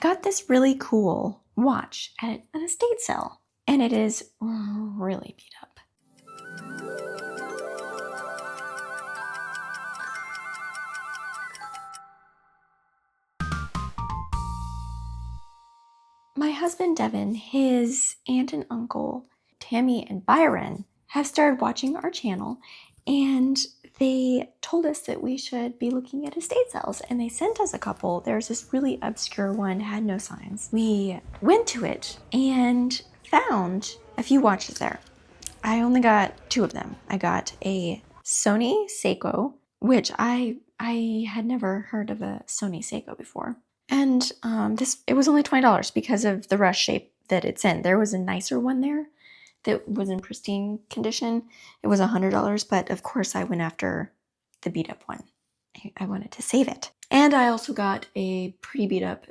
got this really cool watch at an estate sale, and it is really beat up. My husband Devin, his aunt and uncle, Tammy and Byron, have started watching our channel, and they told us that we should be looking at estate sales, and they sent us a couple. There's this really obscure one, had no signs. We went to it and found a few watches there. I only got 2 of them. I got a Sony Seiko, which I had never heard of a Sony Seiko before. And it was only $20 because of the rush shape that it's in. There was a nicer one there that was in pristine condition. It was $100, but of course I went after the beat up one. I wanted to save it. And I also got a pretty beat up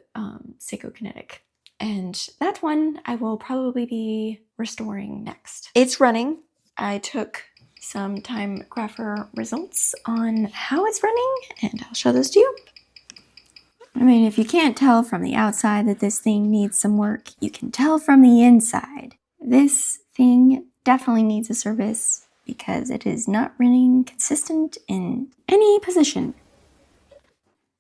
Seiko Kinetic. And that one I will probably be restoring next. It's running. I took some time grapher results on how it's running, and I'll show those to you. I mean, if you can't tell from the outside that this thing needs some work, you can tell from the inside. This thing definitely needs a service because it is not running consistent in any position.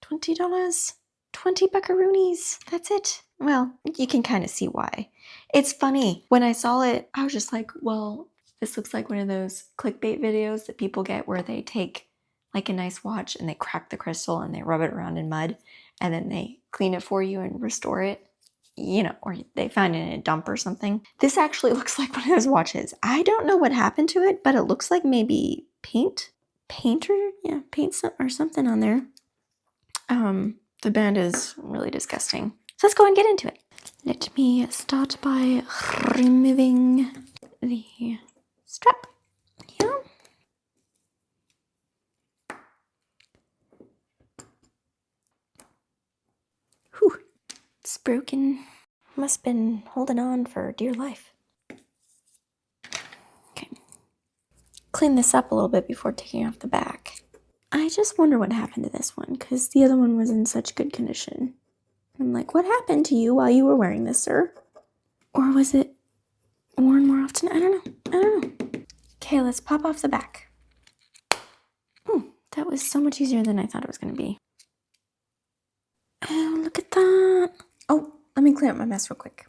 $20, 20 buckaroonies, that's it. Well, you can kind of see why. It's funny, when I saw it, I was just like, well, this looks like one of those clickbait videos that people get where they take like a nice watch and they crack the crystal and they rub it around in mud and then they clean it for you and restore it, you know, or they find it in a dump or something. This actually looks like one of those watches. I don't know what happened to it, but it looks like maybe paint or something on there. The band is really disgusting. So let's go and get into it. Let me start by removing the strap here. Whew, it's broken. Must have been holding on for dear life. Okay. Clean this up a little bit before taking off the back. I just wonder what happened to this one, because the other one was in such good condition. I'm like, what happened to you while you were wearing this, sir? Or was it worn more often? I don't know. Okay, let's pop off the back. That was so much easier than I thought it was going to be. Oh, look at that. Oh, let me clear up my mess real quick.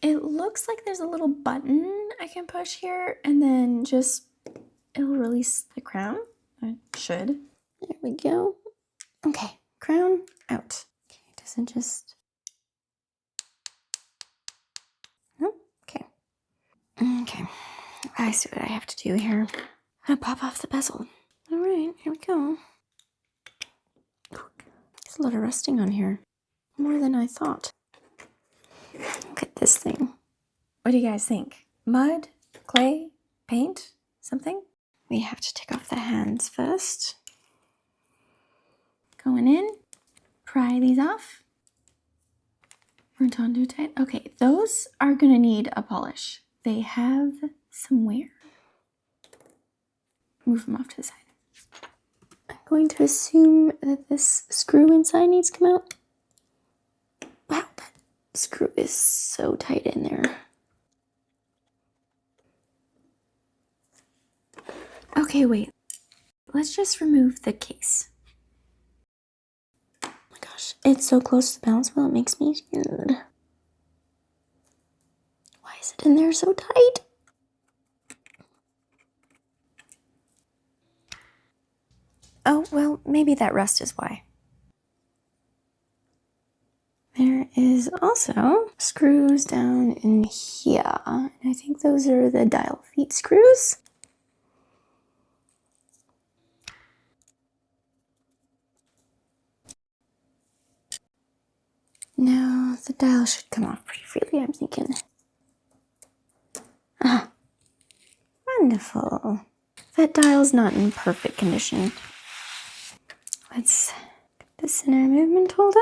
It looks like there's a little button I can push here, and then it'll release the crown. It should. There we go. Okay, crown out. Okay, does it just... Nope, okay. Okay, I see what I have to do here. I'm gonna pop off the bezel. All right, here we go. There's a lot of rusting on here. More than I thought. Look at this thing. What do you guys think? Mud, clay, paint, something? We have to take off the hands first. Going in, pry these off. Weren't too tight. Okay, those are gonna need a polish. They have some wear. Move them off to the side. I'm going to assume that this screw inside needs to come out. Wow, that screw is so tight in there. Okay, wait. Let's just remove the case. Oh my gosh, it's so close to the balance wheel, it makes me scared. Why is it in there so tight? Oh, well, maybe that rust is why. There is also screws down in here. And I think those are the dial feet screws. Now the dial should come off pretty freely, I'm thinking. Ah, wonderful. That dial's not in perfect condition. Let's get this in our movement holder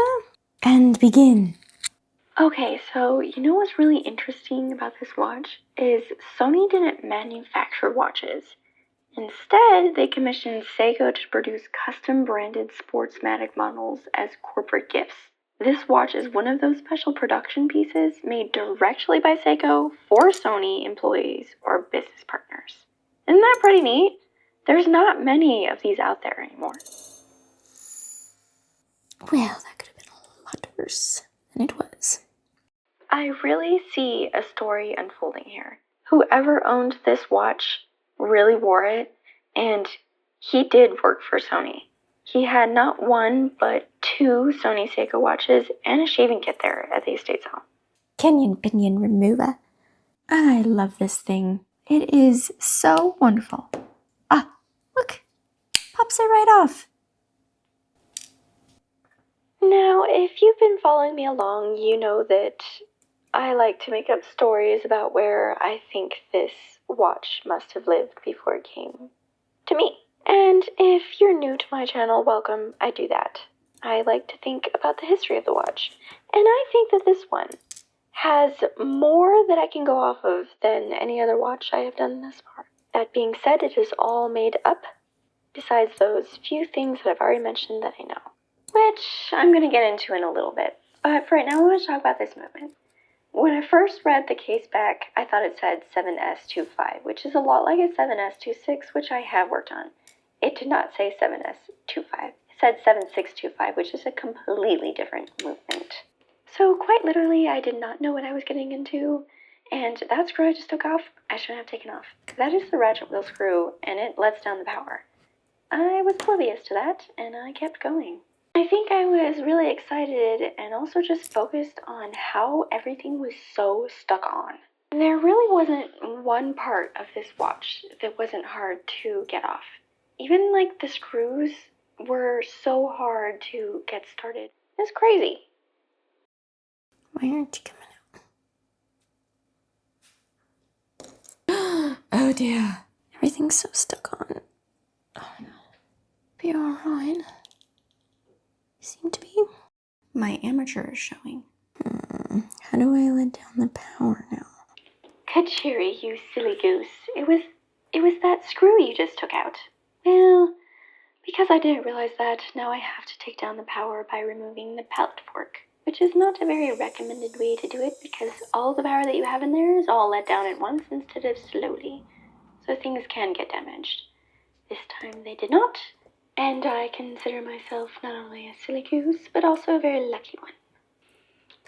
and begin. Okay, so you know what's really interesting about this watch is Sony didn't manufacture watches. Instead, they commissioned Seiko to produce custom-branded Sportsmatic models as corporate gifts. This watch is one of those special production pieces made directly by Seiko for Sony employees or business partners. Isn't that pretty neat? There's not many of these out there anymore. Well, that could have been a lot worse than it was. I really see a story unfolding here. Whoever owned this watch really wore it, and he did work for Sony. He had not one, but 2 Sony Seiko watches and a shaving kit there at the estate sale. Canyon pinion remover. I love this thing. It is so wonderful. Ah, look, pops it right off. Now, if you've been following me along, you know that I like to make up stories about where I think this watch must have lived before it came to me. And if you're new to my channel, welcome, I do that. I like to think about the history of the watch. And I think that this one has more that I can go off of than any other watch I have done thus far. That being said, it is all made up, besides those few things that I've already mentioned that I know, which I'm going to get into in a little bit. But for right now, I want to talk about this movement. When I first read the case back, I thought it said 7S25, which is a lot like a 7S26, which I have worked on. It did not say 7S25. It said 7625, which is a completely different movement. So quite literally, I did not know what I was getting into, and that screw I just took off, I shouldn't have taken off. That is the ratchet wheel screw, and it lets down the power. I was oblivious to that, and I kept going. I think I was really excited and also just focused on how everything was so stuck on. There really wasn't one part of this watch that wasn't hard to get off. Even like the screws were so hard to get started. It's crazy. Why aren't you coming out? Oh dear. Everything's so stuck on. Oh my god. Be alright. Seem to be. My amateur is showing. How do I let down the power now? Kachiri, you silly goose. It was that screw you just took out. Well, because I didn't realize that, now I have to take down the power by removing the pallet fork, which is not a very recommended way to do it because all the power that you have in there is all let down at once instead of slowly, so things can get damaged. This time they did not, and I consider myself not only a silly goose, but also a very lucky one.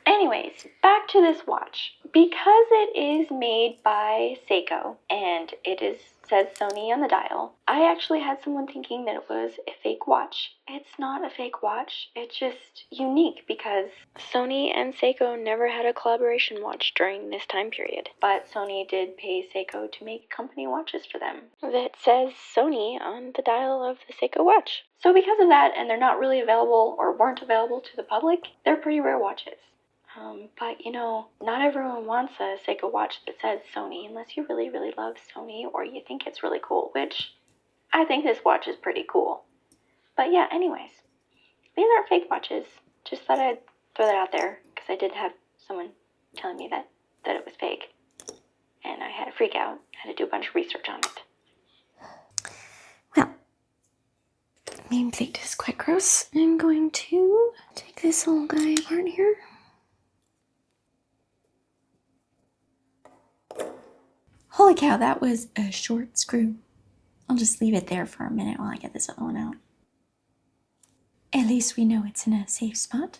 Anyways, back to this watch. Because it is made by Seiko, and it says Sony on the dial, I actually had someone thinking that it was a fake watch. It's not a fake watch, it's just unique because Sony and Seiko never had a collaboration watch during this time period. But Sony did pay Seiko to make company watches for them that says Sony on the dial of the Seiko watch. So because of that, and they're not really available or weren't available to the public, they're pretty rare watches. But you know, not everyone wants a Seiko watch that says Sony unless you really, really love Sony or you think it's really cool, which I think this watch is pretty cool. But yeah, anyways, these aren't fake watches. Just thought I'd throw that out there because I did have someone telling me that it was fake. And I had a freak out. I had to do a bunch of research on it. Well, nameplate is quite gross. I'm going to take this little guy apart here. Holy cow, that was a short screw. I'll just leave it there for a minute while I get this other one out. At least we know it's in a safe spot.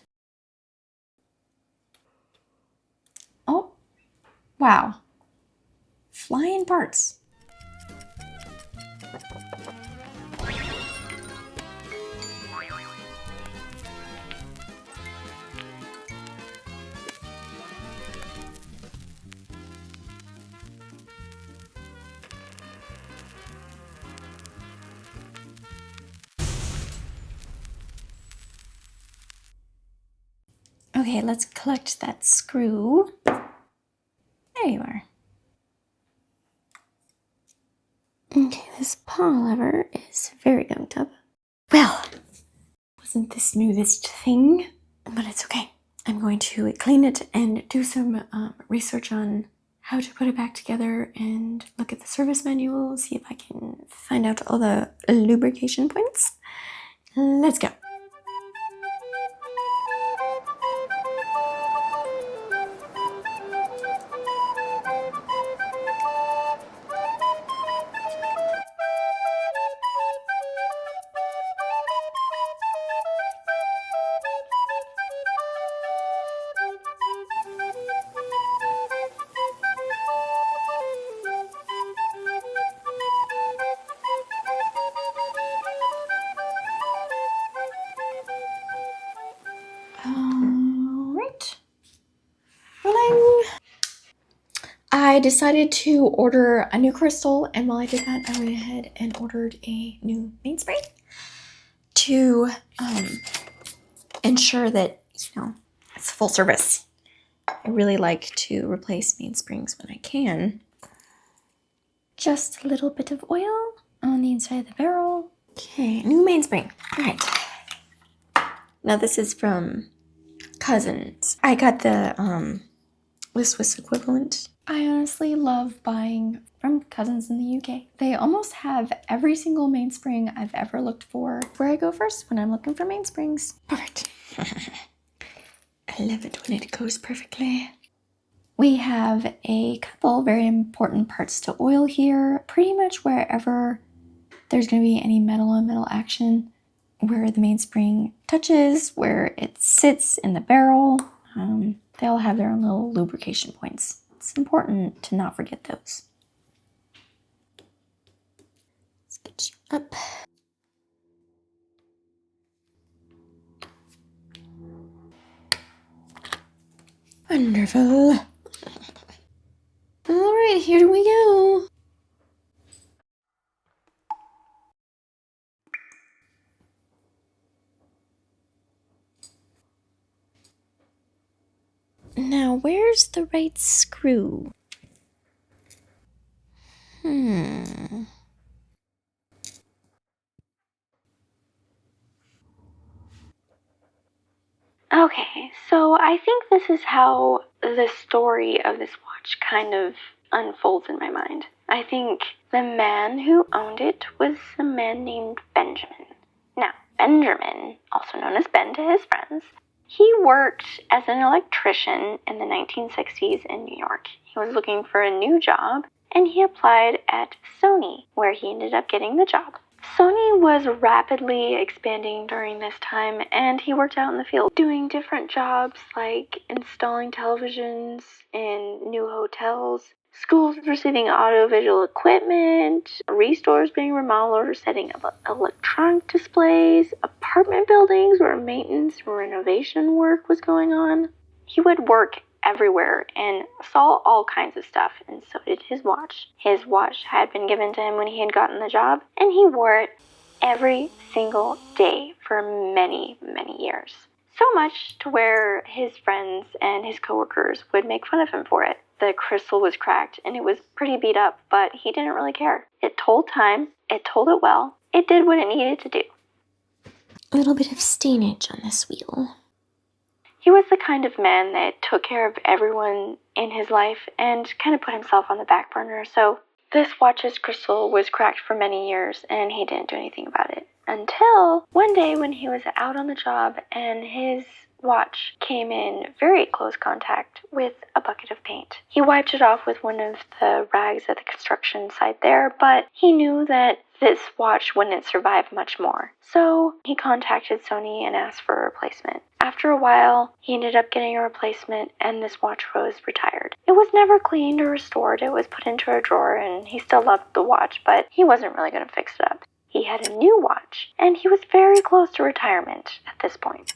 Oh, wow. Flying parts. Okay, let's collect that screw. There you are. Okay, this paw lever is very gunked up. Well, wasn't the smoothest thing, but it's okay. I'm going to clean it and do some research on how to put it back together and look at the service manual, see if I can find out all the lubrication points. Let's go. Alright. Rolling. I decided to order a new crystal, and while I did that, I went ahead and ordered a new mainspring to ensure that, you know, it's full service. I really like to replace mainsprings when I can. Just a little bit of oil on the inside of the barrel. Okay, new mainspring. All right. Now this is from Cousins. I got the Swiss equivalent. I honestly love buying from Cousins in the UK. They almost have every single mainspring I've ever looked for. Where I go first when I'm looking for mainsprings. Perfect. I love it when it goes perfectly. We have a couple very important parts to oil here. Pretty much wherever there's going to be any metal on metal action, where the mainspring touches, where it sits in the barrel, they all have their own little lubrication points. It's important to not forget those. Let's get you up. Wonderful. All right, here we go. Now, where's the right screw? Okay, so I think this is how the story of this watch kind of unfolds in my mind. I think the man who owned it was a man named Benjamin. Now, Benjamin, also known as Ben to his friends, he worked as an electrician in the 1960s in New York. He was looking for a new job, and he applied at Sony, where he ended up getting the job. Sony was rapidly expanding during this time, and he worked out in the field doing different jobs like installing televisions in new hotels, schools receiving audiovisual equipment, restores being remodeled or setting up electronic displays, apartment buildings where maintenance and renovation work was going on. He would work everywhere and saw all kinds of stuff, and so did his watch. His watch had been given to him when he had gotten the job, and he wore it every single day for many, many years. So much to where his friends and his coworkers would make fun of him for it. The crystal was cracked and it was pretty beat up, but he didn't really care. It told time, it told it well, it did what it needed to do. A little bit of stainage on this wheel. He was the kind of man that took care of everyone in his life and kind of put himself on the back burner. So this watch's crystal was cracked for many years and he didn't do anything about it. Until one day when he was out on the job and his watch came in very close contact with a bucket of paint. He wiped it off with one of the rags at the construction site there, but he knew that this watch wouldn't survive much more. So he contacted Sony and asked for a replacement. After a while, he ended up getting a replacement and this watch was retired. It was never cleaned or restored. It was put into a drawer and he still loved the watch, but he wasn't really going to fix it up. He had a new watch and he was very close to retirement at this point.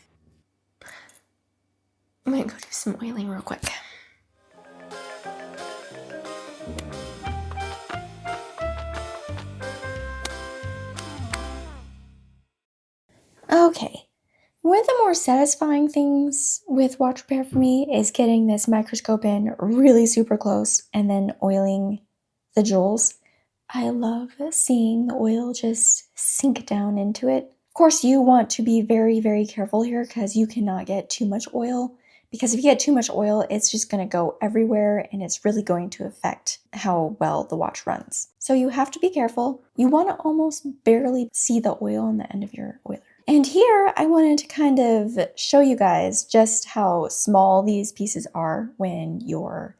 I'm going to go do some oiling real quick. Okay, one of the more satisfying things with watch repair for me is getting this microscope in really super close and then oiling the jewels. I love seeing the oil just sink down into it. Of course, you want to be very, very careful here because you cannot get too much oil because if you get too much oil, it's just going to go everywhere and it's really going to affect how well the watch runs. So you have to be careful. You want to almost barely see the oil on the end of your oiler. And here I wanted to kind of show you guys just how small these pieces are when you're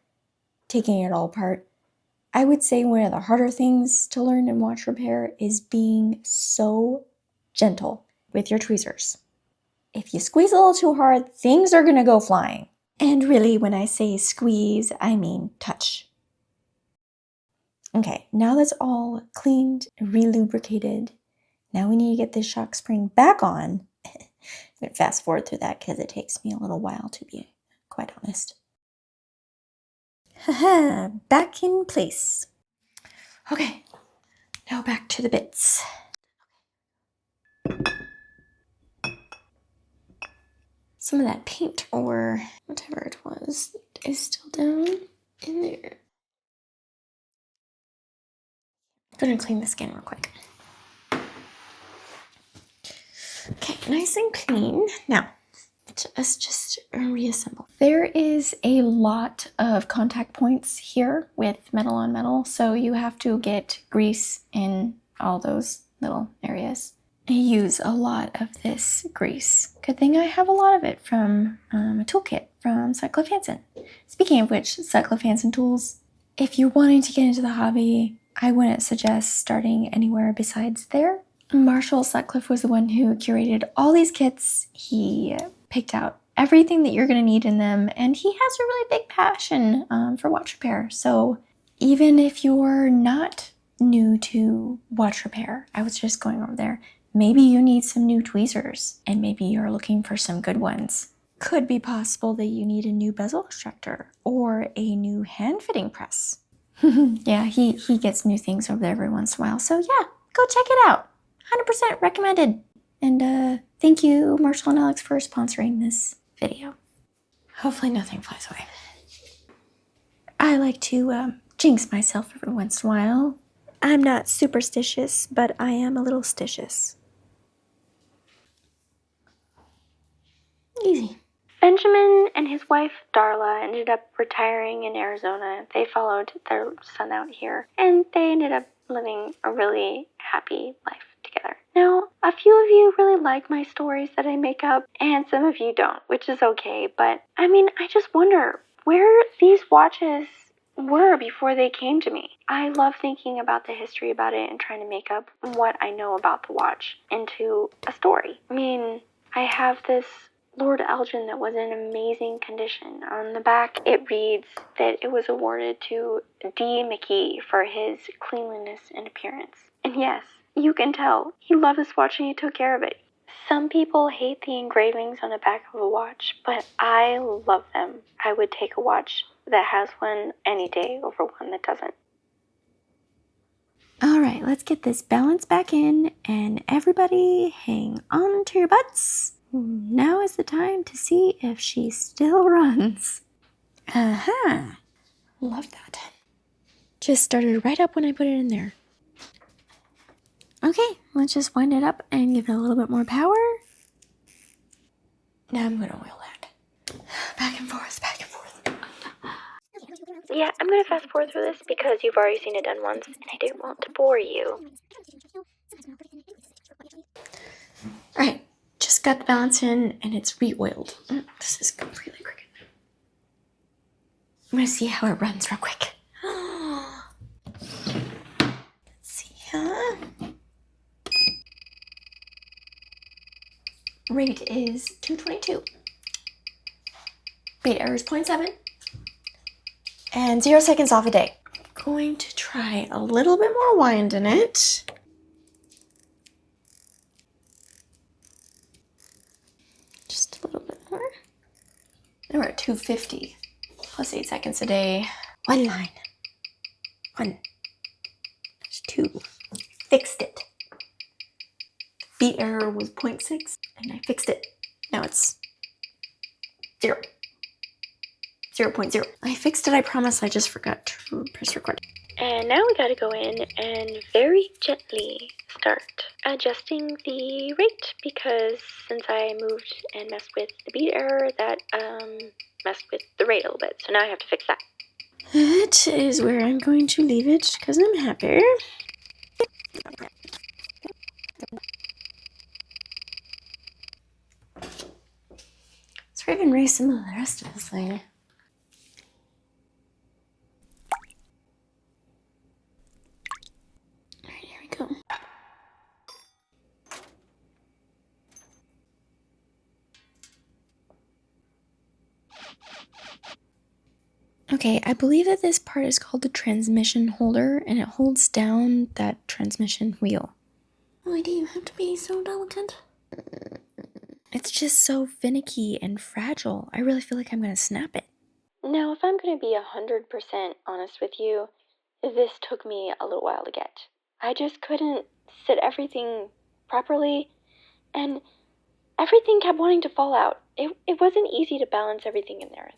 taking it all apart. I would say one of the harder things to learn in watch repair is being so gentle with your tweezers. If you squeeze a little too hard, things are gonna go flying. And really, when I say squeeze, I mean touch. Okay, now that's all cleaned, re-lubricated. Now we need to get this shock spring back on. I'm gonna fast forward through that because it takes me a little while, to be quite honest. Haha, back in place. Okay, now back to the bits. Some of that paint or whatever it was is still down in there. I'm gonna clean the skin real quick. Okay, nice and clean. Now, let's just reassemble. There is a lot of contact points here with metal on metal, so you have to get grease in all those little areas. I use a lot of this grease. Good thing I have a lot of it from a toolkit from Sutcliffe Hansen. Speaking of which, Sutcliffe Hansen tools, if you're wanting to get into the hobby, I wouldn't suggest starting anywhere besides there. Marshall Sutcliffe was the one who curated all these kits. He picked out everything that you're going to need in them, and he has a really big passion for watch repair. So even if you're not new to watch repair, I was just going over there, maybe you need some new tweezers, and maybe you're looking for some good ones. Could be possible that you need a new bezel extractor or a new hand fitting press. Yeah, he gets new things over there every once in a while. So yeah, go check it out. 100% recommended. And thank you, Marshall and Alex, for sponsoring this video. Hopefully nothing flies away. I like to jinx myself every once in a while. I'm not superstitious, but I am a little stitious. Easy. Benjamin and his wife, Darla, ended up retiring in Arizona. They followed their son out here, and they ended up living a really happy life together. Now, a few of you really like my stories that I make up, and some of you don't, which is okay, but I mean, I just wonder where these watches were before they came to me. I love thinking about the history about it and trying to make up what I know about the watch into a story. I mean, I have this Lord Elgin that was in amazing condition. On the back, it reads that it was awarded to D. McKee for his cleanliness and appearance. And yes, you can tell he loved this watch and he took care of it. Some people hate the engravings on the back of a watch, but I love them. I would take a watch that has one any day over one that doesn't. All right, let's get this balance back in, and everybody hang on to your butts. Now is the time to see if she still runs. Aha! Love that. Just started right up when I put it in there. Okay, let's just wind it up and give it a little bit more power. Now I'm going to oil that. Back and forth, back and forth. Yeah, I'm going to fast forward through this because you've already seen it done once and I didn't want to bore you. Alright, just got the balance in and it's re-oiled. This is completely crooked. I'm going to see how it runs real quick. Let's see, huh? Rate is 222. Beat error is 0.7. And 0 seconds off a day. Going to try a little bit more wind in it. Just a little bit more. And we're at 250. Plus 8 seconds a day. One line. One. There's 2. Fixed it. Beat error was 0.6 and I fixed it. Now it's 0. 0.0. I fixed it, I promise. I just forgot to press record. And now we gotta go in and very gently start adjusting the rate, because since I moved and messed with the bead error, that messed with the rate a little bit. So now I have to fix that. That is where I'm going to leave it because I'm happy. Let's even reassemble the rest of this thing. Alright, here we go. Okay, I believe that this part is called the transmission holder, and it holds down that transmission wheel. Why do you have to be so delicate? It's just so finicky and fragile. I really feel like I'm gonna snap it. Now, if I'm gonna be 100% honest with you, this took me a little while to get. I just couldn't sit everything properly, and everything kept wanting to fall out. It wasn't easy to balance everything in there.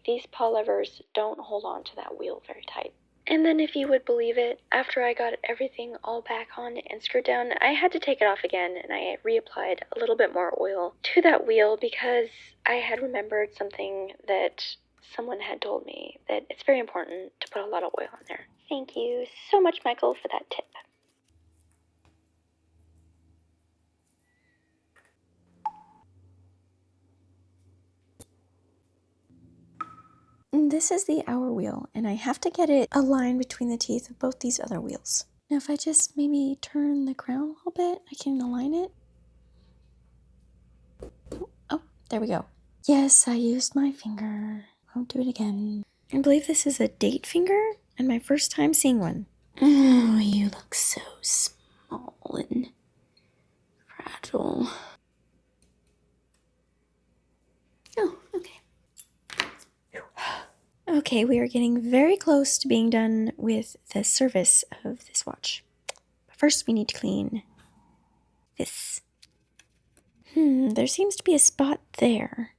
These paw levers don't hold on to that wheel very tight. And then, if you would believe it, after I got everything all back on and screwed down, I had to take it off again, and I reapplied a little bit more oil to that wheel because I had remembered something that someone had told me, that it's very important to put a lot of oil on there. Thank you so much, Michael, for that tip. This is the hour wheel, and I have to get it aligned between the teeth of both these other wheels. Now, if I just maybe turn the crown a little bit, I can align it. Oh, there we go. Yes, I used my finger. Won't do it again. I believe this is a date finger, and my first time seeing one. Oh, you look so small and fragile. Oh, okay. Okay, we are getting very close to being done with the service of this watch. But first, we need to clean this. There seems to be a spot there.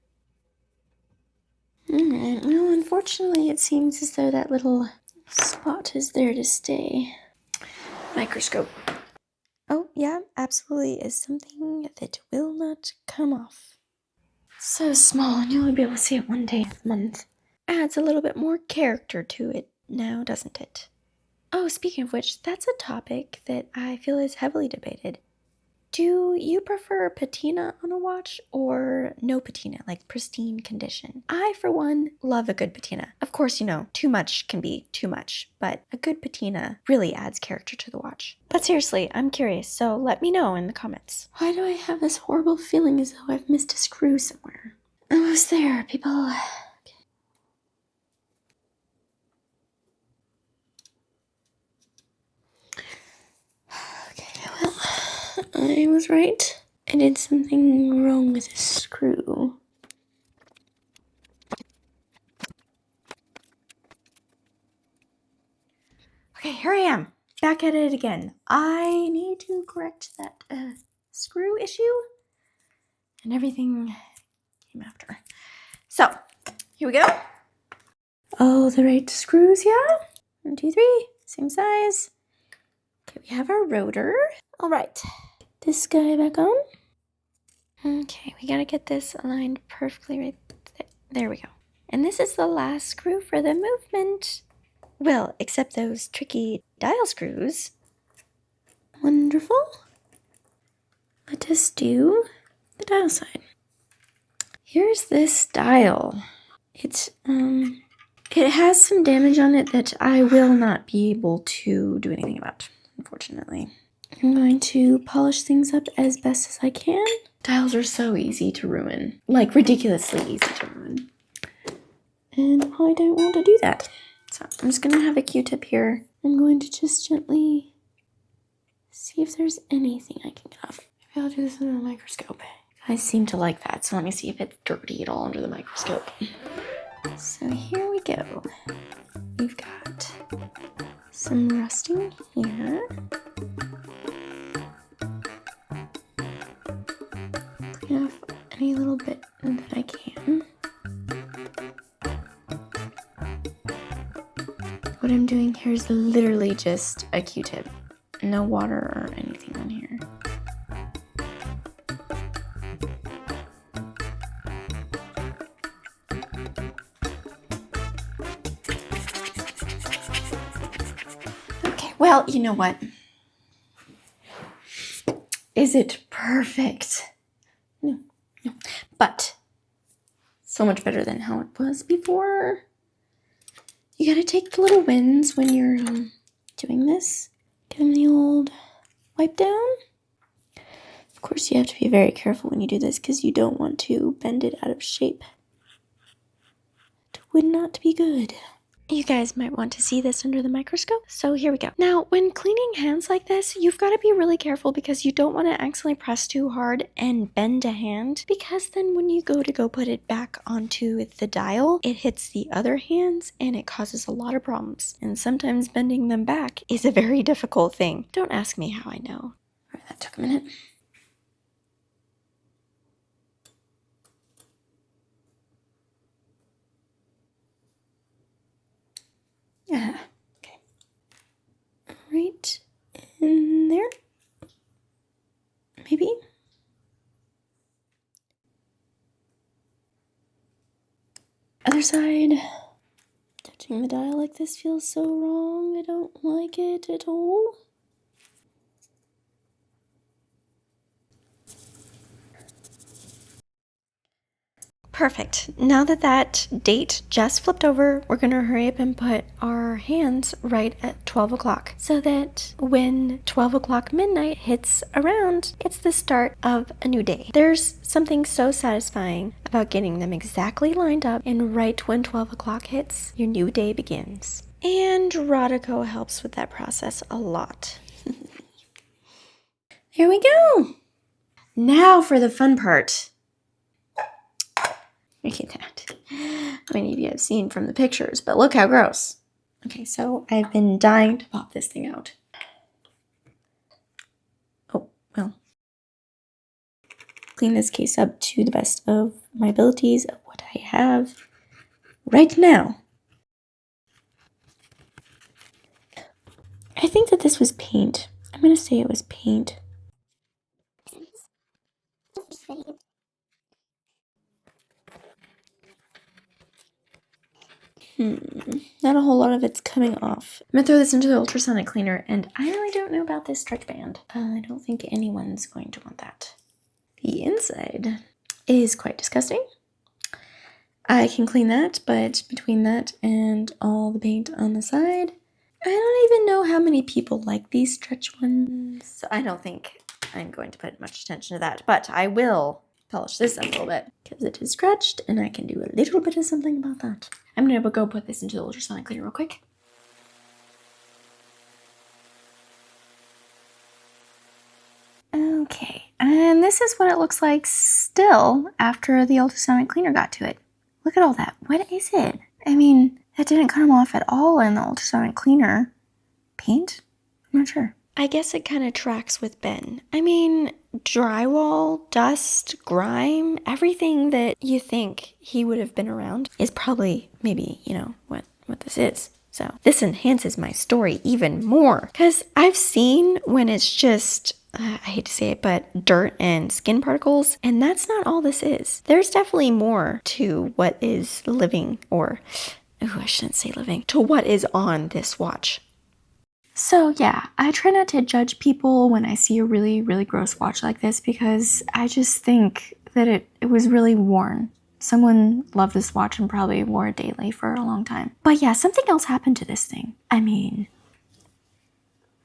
Alright, well, unfortunately, it seems as though that little spot is there to stay. Microscope. Oh, yeah, absolutely is something that will not come off. So small, and you'll only be able to see it one day a month. Adds a little bit more character to it now, doesn't it? Oh, speaking of which, that's a topic that I feel is heavily debated. Do you prefer patina on a watch or no patina, like pristine condition? I, for one, love a good patina. Of course, you know, too much can be too much, but a good patina really adds character to the watch. But seriously, I'm curious, so let me know in the comments. Why do I have this horrible feeling as though I've missed a screw somewhere? Almost there, people. I was right. I did something wrong with this screw. Okay, here I am. Back at it again. I need to correct that screw issue. And everything came after. So, here we go. Oh, the right screws, yeah? 1, 2, 3. Same size. Okay, we have our rotor. All right. This guy back on. Okay, we gotta get this aligned perfectly right there. There we go. And this is the last screw for the movement. Well, except those tricky dial screws. Wonderful. Let us do the dial side. Here's this dial. It has some damage on it that I will not be able to do anything about, unfortunately. I'm going to polish things up as best as I can. Dials are so easy to ruin, like ridiculously easy to ruin. And I don't want to do that. So I'm just gonna have a Q-tip here. I'm going to just gently see if there's anything I can get off. Maybe I'll do this under the microscope. I seem to like that, so let me see if it's dirty at all under the microscope. So here we go. We've got some rusting here. Clean off any little bit that I can. Put I'm doing here is literally just a Q-tip. No water or anything on here. Okay, well, you know what? Is it perfect? No, no. But so much better than how it was before. You gotta take the little wins when you're doing this. Give them the old wipe down. Of course, you have to be very careful when you do this because you don't want to bend it out of shape. It would not be good. You guys might want to see this under the microscope, so here we go. Now, when cleaning hands like this, you've got to be really careful because you don't want to accidentally press too hard and bend a hand, because then when you go put it back onto the dial, it hits the other hands and it causes a lot of problems. And sometimes bending them back is a very difficult thing. Don't ask me how I know. All right, that took a minute. Okay. Right in there. Maybe. Other side. Touching the dial like this feels so wrong. I don't like it at all. Perfect. Now that that date just flipped over, we're going to hurry up and put our hands right at 12 o'clock so that when 12 o'clock midnight hits around, it's the start of a new day. There's something so satisfying about getting them exactly lined up, and right when 12 o'clock hits, your new day begins. And Rodico helps with that process a lot. Here we go. Now for the fun part. Look at that. How many of you have seen from the pictures, but look how gross. Okay, so I've been dying to pop this thing out. Oh, well. Clean this case up to the best of my abilities of what I have right now. I think that this was paint. I'm going to say it was paint. Not a whole lot of it's coming off. I'm gonna throw this into the ultrasonic cleaner, and I really don't know about this stretch band. I don't think anyone's going to want that. The inside is quite disgusting. I can clean that, but between that and all the paint on the side, I don't even know how many people like these stretch ones. So I don't think I'm going to put much attention to that, but I will polish this up a little bit because it is scratched and I can do a little bit of something about that. I'm gonna go put this into the ultrasonic cleaner real quick. Okay, and this is what it looks like still after the ultrasonic cleaner got to it. Look at all that. What is it? I mean, that didn't come off at all in the ultrasonic cleaner. Paint? I'm not sure. I guess it kind of tracks with Ben. I mean, drywall, dust, grime, everything that you think he would have been around is probably maybe, you know, what this is. So this enhances my story even more because I've seen when it's just, I hate to say it, but dirt and skin particles, and that's not all this is. There's definitely more to what is living, or, I shouldn't say living, to what is on this watch. So yeah, I try not to judge people when I see a really, really gross watch like this because I just think that it was really worn. Someone loved this watch and probably wore it daily for a long time. But yeah, something else happened to this thing. I mean,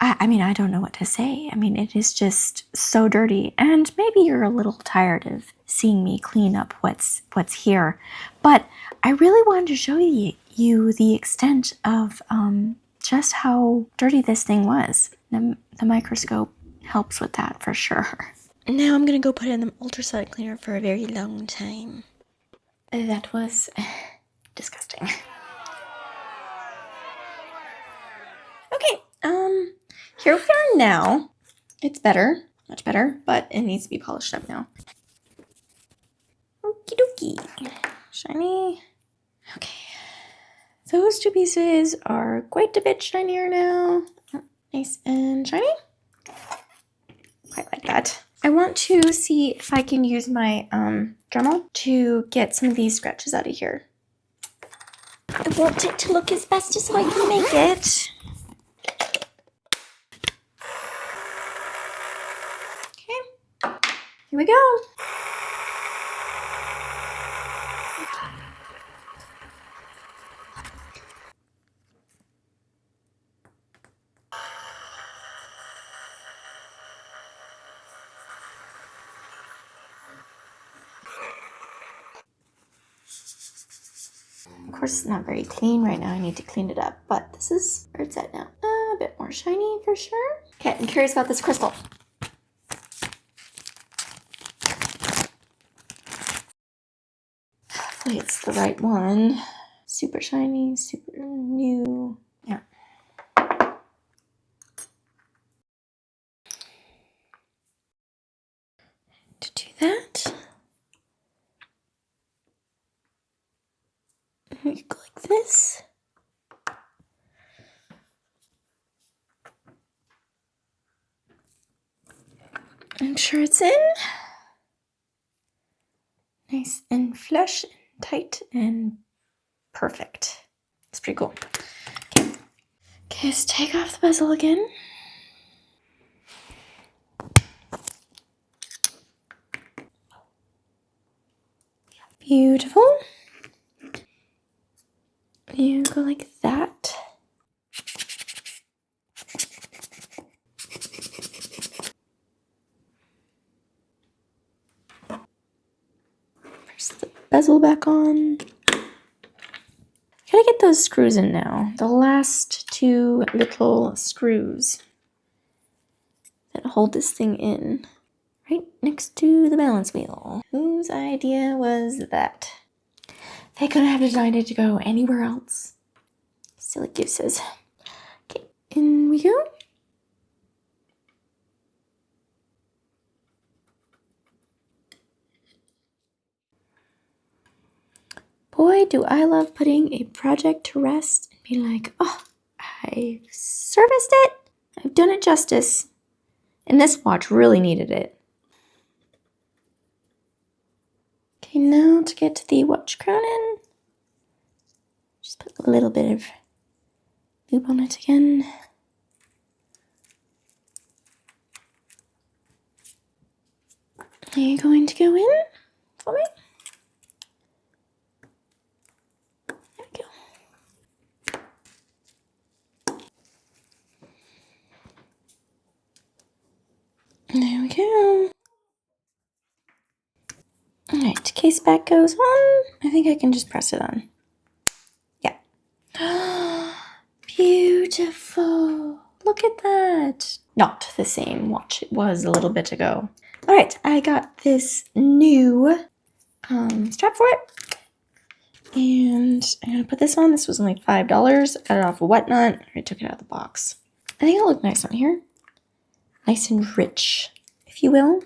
I don't know what to say. I mean, it is just so dirty, and maybe you're a little tired of seeing me clean up what's here. But I really wanted to show you the extent of just how dirty this thing was. The microscope helps with that for sure. Now I'm gonna go put it in the ultrasonic cleaner for a very long time. That was disgusting. Okay, here we are now. It's better, much better, but it needs to be polished up now. Okie dokie. Shiny. Okay. Those two pieces are quite a bit shinier now. Nice and shiny. Quite like that. I want to see if I can use my Dremel to get some of these scratches out of here. I want it to look as best as I can make it. Okay, here we go. Of course, it's not very clean right now. I need to clean it up, but this is where it's at now. A bit more shiny for sure. Okay, I'm curious about this crystal. Hopefully it's the right one. Super shiny, super new. Yeah. To do that, you go like this. I'm sure it's in. Nice and flush and tight and perfect. It's pretty cool. Okay, let's take off the bezel again. Beautiful. You go like that. Press the bezel back on. Gotta get those screws in now. The last two little screws that hold this thing in. Right next to the balance wheel. Whose idea was that? They couldn't have designed it to go anywhere else. Silly gooses. Okay, in we go. Boy, do I love putting a project to rest and be like, oh, I've serviced it. I've done it justice. And this watch really needed it. Okay, now to get to the watch crown in. Just put a little bit of lube on it again. Are you going to go in for me? There we go. There we go. Alright, case back goes on. I think I can just press it on. Yeah. Beautiful. Look at that. Not the same watch it was a little bit ago. Alright, I got this new strap for it. And I'm going to put this on. This was only $5. I got it off of Whatnot. I took it out of the box. I think it'll look nice on here. Nice and rich, if you will.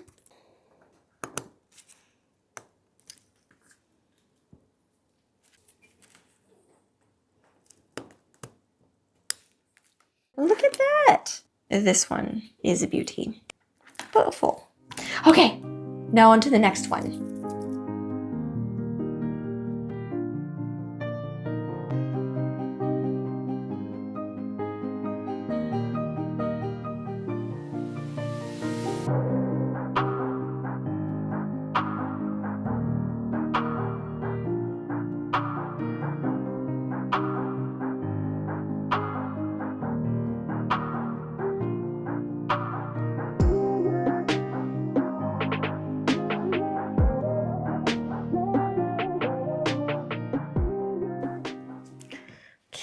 Look at that. This one is a beauty. Beautiful. Okay, now on to the next one.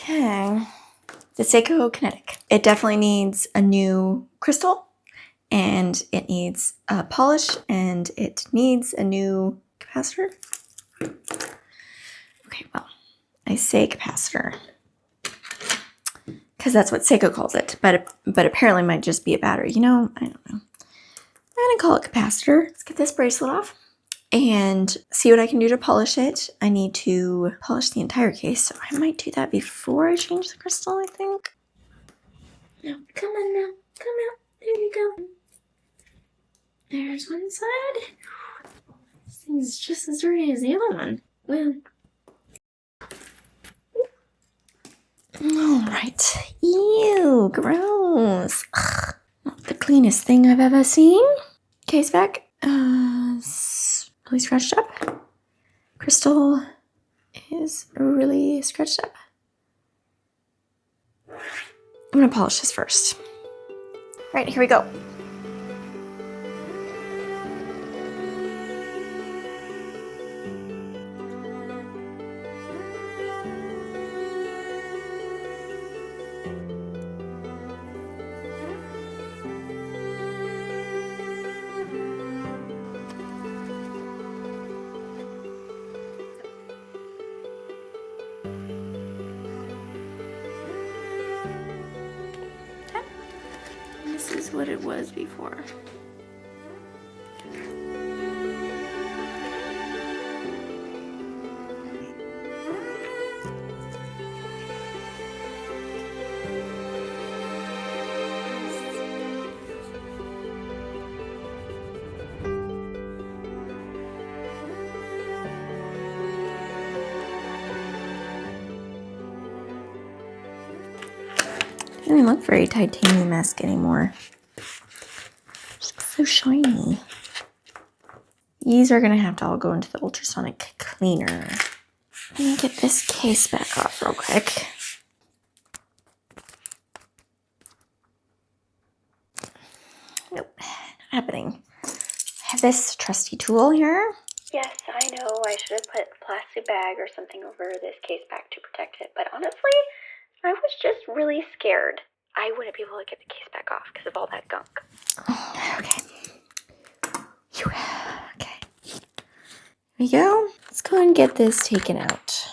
Okay, the Seiko Kinetic. It definitely needs a new crystal, and it needs a polish, and it needs a new capacitor. Okay, well, I say capacitor because that's what Seiko calls it, but apparently it might just be a battery. You know, I don't know. I'm gonna call it capacitor. Let's get this bracelet off. and see what I can do to polish it. I need to polish the entire case, so I might do that before I change the crystal, I think. No, come on now. Come out. There you go. There's one side. This thing's just as dirty as the other one. Well. Alright. Ew, gross. Ugh. Not the cleanest thing I've ever seen. Case back. Really scratched up. Crystal is really scratched up. I'm gonna polish this first. Right, here we go. This is what it was before. Doesn't even look very titanium-esque anymore. Just looks so shiny. These are gonna have to all go into the ultrasonic cleaner. Let me get this case back off real quick. Nope, not happening. I have this trusty tool here. Yes, I know I should have put a plastic bag or something over this case back to protect it, but honestly, I was just really scared I wouldn't be able to get the case back off because of all that gunk. Okay. Okay. Here we go. Let's go ahead and get this taken out.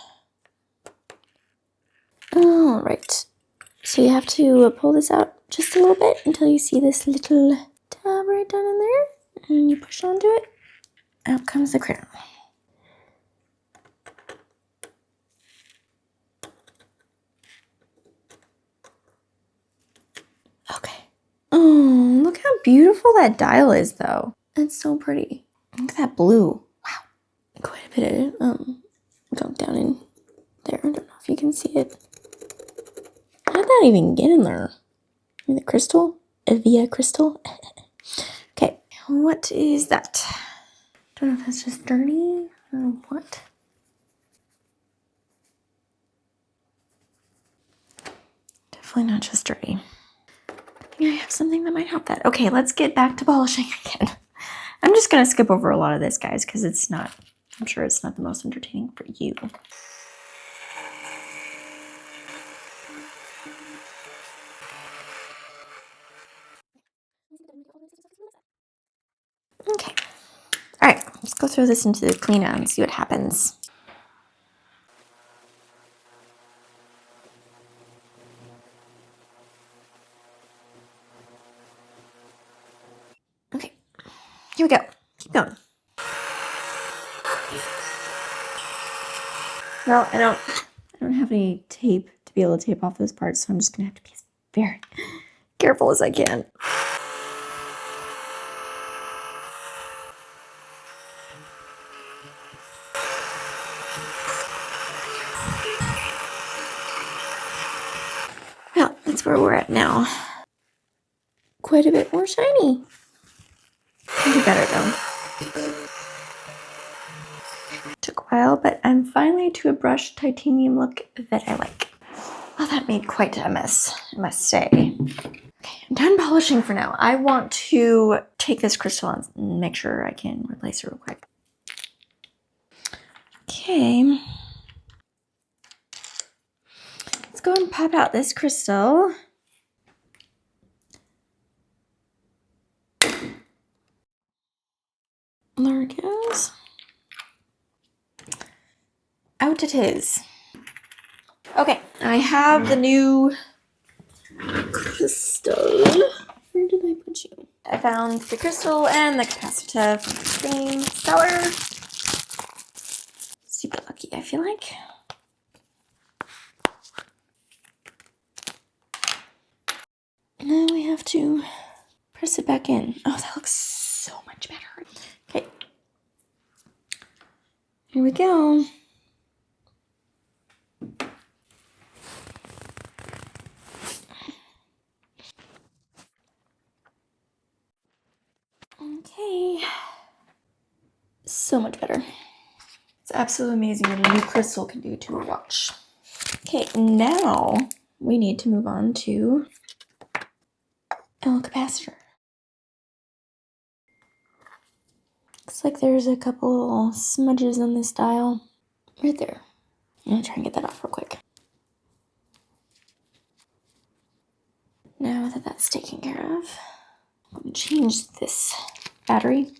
All right. So you have to pull this out just a little bit until you see this little tab right down in there. And you push onto it. Out comes the crown. Okay. Oh, look how beautiful that dial is, though. It's so pretty. Look at that blue. Wow. Quite a bit of gunk down in there. I don't know if you can see it. How did that even get in there? The crystal? Via crystal? Okay. What is that? Don't know if that's just dirty or what. Definitely not just dirty. I have something that might help that. Okay, let's get back to polishing again. I'm just gonna skip over a lot of this, guys, because it's not, I'm sure it's not the most entertaining for you. Okay. All right, let's go throw this into the cleaner and see what happens. Okay, here we go. Keep going. Well, I don't have any tape to be able to tape off those parts, so I'm just gonna have to be as very careful as I can. Well, that's where we're at now. Quite a bit more shiny. Can do better though. Took a while, but I'm finally to a brushed titanium look that I like. Well, that made quite a mess, I must say. Okay, I'm done polishing for now. I want to take this crystal and make sure I can replace it real quick. Okay. Let's go and pop out this crystal. There it goes. Out it is. Okay, I have the new crystal. Where did I put you? I found the crystal and the capacitor from the same seller. Super lucky, I feel like. Now we have to press it back in. Oh, that looks so much better. Okay. Here we go. Okay. So much better. It's absolutely amazing what a new crystal can do to a watch. Okay, now we need to move on to the capacitor. Looks like there's a couple little smudges on this dial. Right there. I'm gonna try and get that off real quick. Now that that's taken care of, I'm gonna change this battery.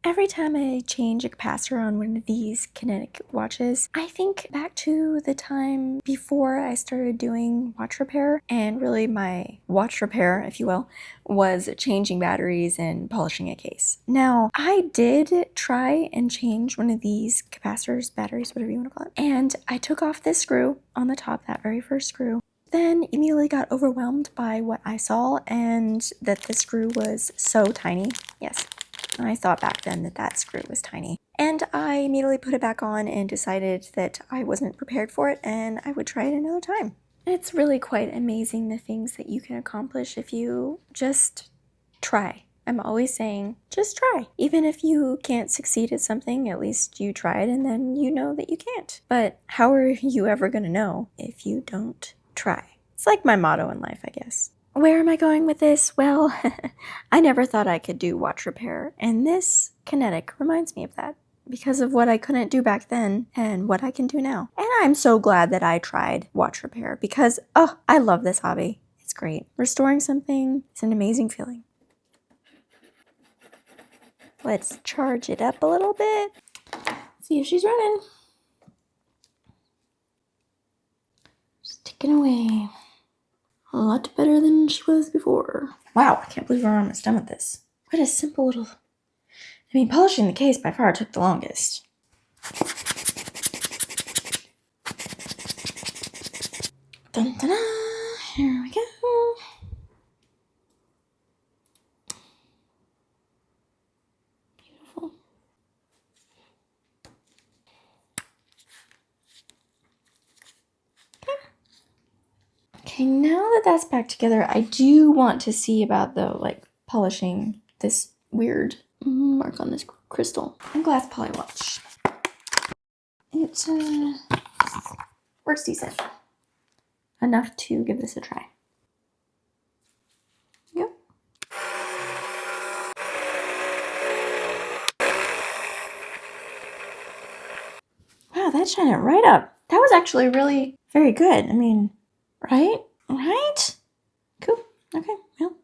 Every time I change a capacitor on one of these Kinetic watches, I think back to the time before I started doing watch repair, and really my watch repair, if you will, was changing batteries and polishing a case. Now, I did try and change one of these capacitors, batteries, whatever you want to call it, and I took off this screw on the top, that very first screw, then immediately got overwhelmed by what I saw and that the screw was so tiny. Yes. I thought back then that that screw was tiny. And I immediately put it back on and decided that I wasn't prepared for it and I would try it another time. It's really quite amazing the things that you can accomplish if you just try. I'm always saying, just try. Even if you can't succeed at something, at least you tried and then you know that you can't. But how are you ever going to know if you don't try? It's like my motto in life, I guess. Where am I going with this? Well, I never thought I could do watch repair, and this Kinetic reminds me of that because of what I couldn't do back then and what I can do now. And I'm so glad that I tried watch repair because, oh, I love this hobby. It's great. Restoring something is an amazing feeling. Let's charge it up a little bit. See if she's running. Just ticking away. A lot better than she was before. Wow, I can't believe we're almost done with this. What a simple little... I mean, polishing the case by far took the longest. Dun dun dun! Here we go. Beautiful. Okay, now that that's back together, I do want to see about, though, like, polishing this weird mark on this crystal. And glass poly watch. It works decent. Enough to give this a try. Yep. Wow, that shined it right up. That was actually really very good. I mean, right? Right? Cool. Okay, well.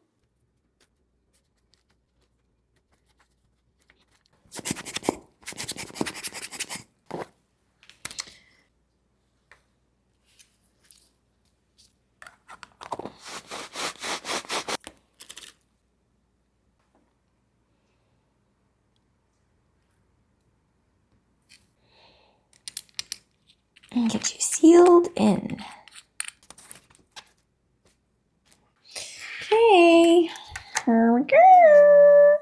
And get you sealed in. Okay, here we go.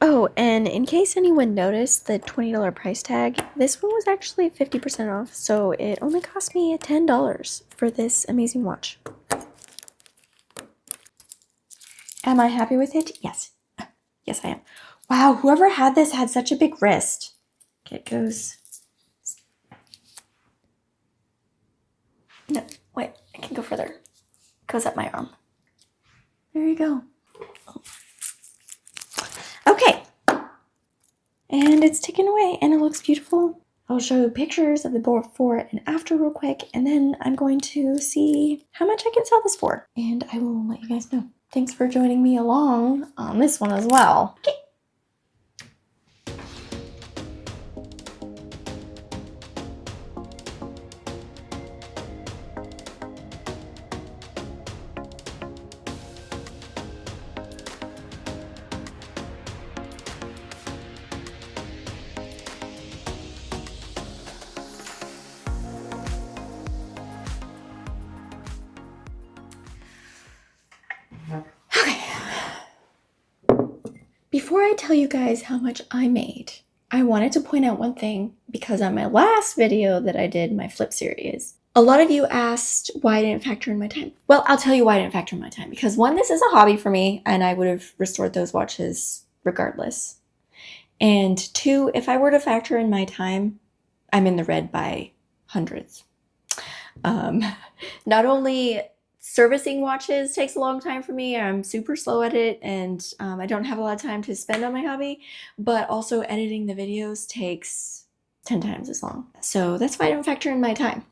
Oh, and in case anyone noticed the $20 price tag, this one was actually 50% off, so it only cost me $10 for this amazing watch. Am I happy with it? Yes. Yes, I am. Wow, whoever had this had such a big wrist. Okay, it goes... No, wait, I can go further. It goes up my arm. There you go. Oh. Okay. And it's taken away and it looks beautiful. I'll show you pictures of the before and after real quick, and then I'm going to see how much I can sell this for. And I will let you guys know. Thanks for joining me along on this one as well. Okay. before I tell you guys how much I made, I wanted to point out one thing, because on my last video that I did, my flip series, a lot of you asked why I didn't factor in my time. Well, I'll tell you why I didn't factor in my time. Because one, this is a hobby for me, and I would have restored those watches regardless. And two, if I were to factor in my time, I'm in the red by hundreds. Not only servicing watches takes a long time for me, I'm super slow at it, and I don't have a lot of time to spend on my hobby, but also editing the videos takes 10 times as long. So that's why I don't factor in my time.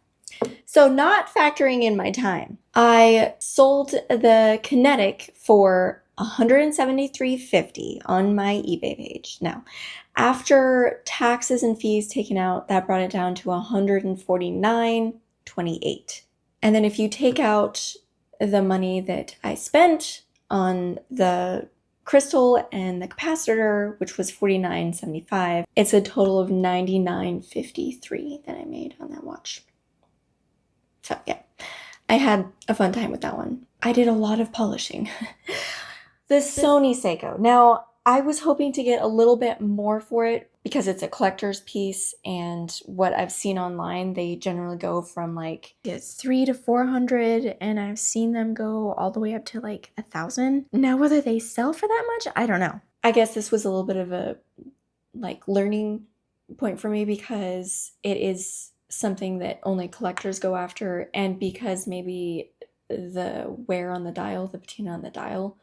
So not factoring in my time, I sold the Kinetic for $173.50 on my eBay page. Now, after taxes and fees taken out, that brought it down to $149.28. And then if you take out the money that I spent on the crystal and the capacitor, which was $49.75, it's a total of $99.53 that I made on that watch. So yeah, I had a fun time with that one. I did a lot of polishing. The Sony Seiko. Now, I was hoping to get a little bit more for it because it's a collector's piece, and what I've seen online, they generally go from like $300 to $400, and I've seen them go all the way up to like $1,000. Now, whether they sell for that much, I don't know. I guess this was a little bit of a like learning point for me, because it is something that only collectors go after, and because maybe the wear on the dial, the patina on the dial,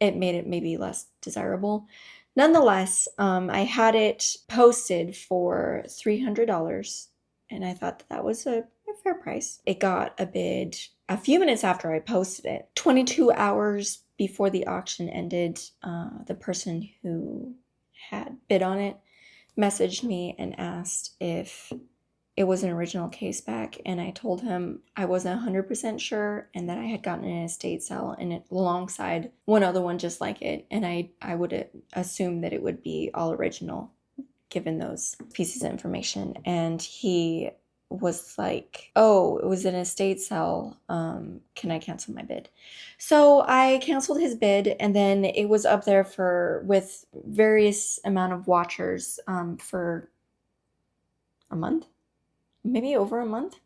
it made it maybe less desirable. Nonetheless, I had it posted for $300, and I thought that was a fair price. It got a bid a few minutes after I posted it. 22 hours before the auction ended, the person who had bid on it messaged me and asked if it was an original case back, and I told him I wasn't 100% sure, and that I had gotten an estate sale in it alongside one other one just like it, and I would assume that it would be all original given those pieces of information. And he was like, oh, it was an estate sale, can I cancel my bid? So I canceled his bid, and then it was up there with various amount of watchers for a month, maybe over a month.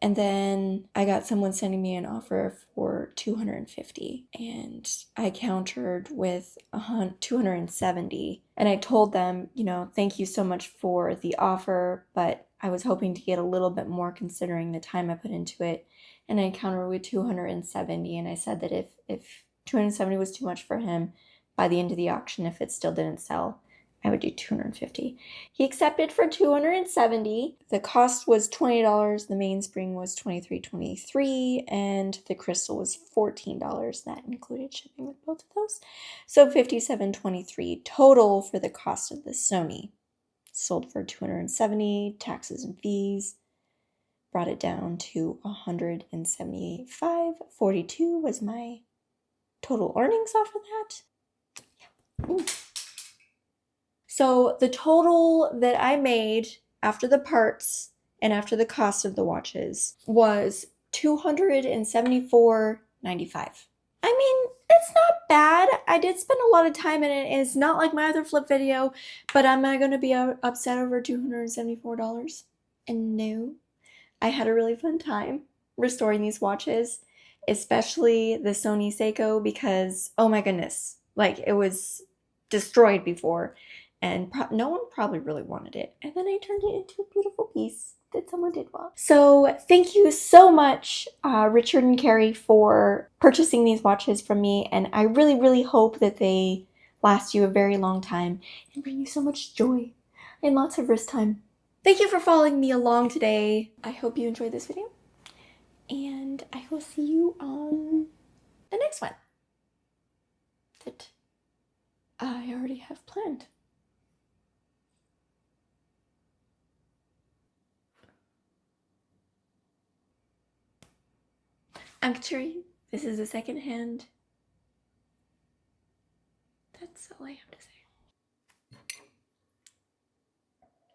And then I got someone sending me an offer for $250, and I countered with $270, and I told them, you know, thank you so much for the offer, but I was hoping to get a little bit more considering the time I put into it. And I countered with $270, and I said that if $270 was too much for him, by the end of the auction, if it still didn't sell, I would do $250. He accepted for $270. The cost was $20. The mainspring was $23.23, and the crystal was $14. That included shipping with both of those. So $57.23 total for the cost of the Sony. Sold for $270, taxes and fees. Brought it down to $178.42 was my total earnings off of that. Ooh. So the total that I made after the parts and after the cost of the watches was $274.95. I mean, it's not bad. I did spend a lot of time in it. It's not like my other flip video, but am I going to be upset over $274? And no, I had a really fun time restoring these watches, especially the Sony Seiko, because, oh my goodness, like it was destroyed before. And no one probably really wanted it. And then I turned it into a beautiful piece that someone did well. So thank you so much, Richard and Carrie, for purchasing these watches from me. And I really, really hope that they last you a very long time and bring you so much joy and lots of wrist time. Thank you for following me along today. I hope you enjoyed this video. And I will see you on the next one that I already have planned. I'm Katrine. This is the second hand. That's all I have to say.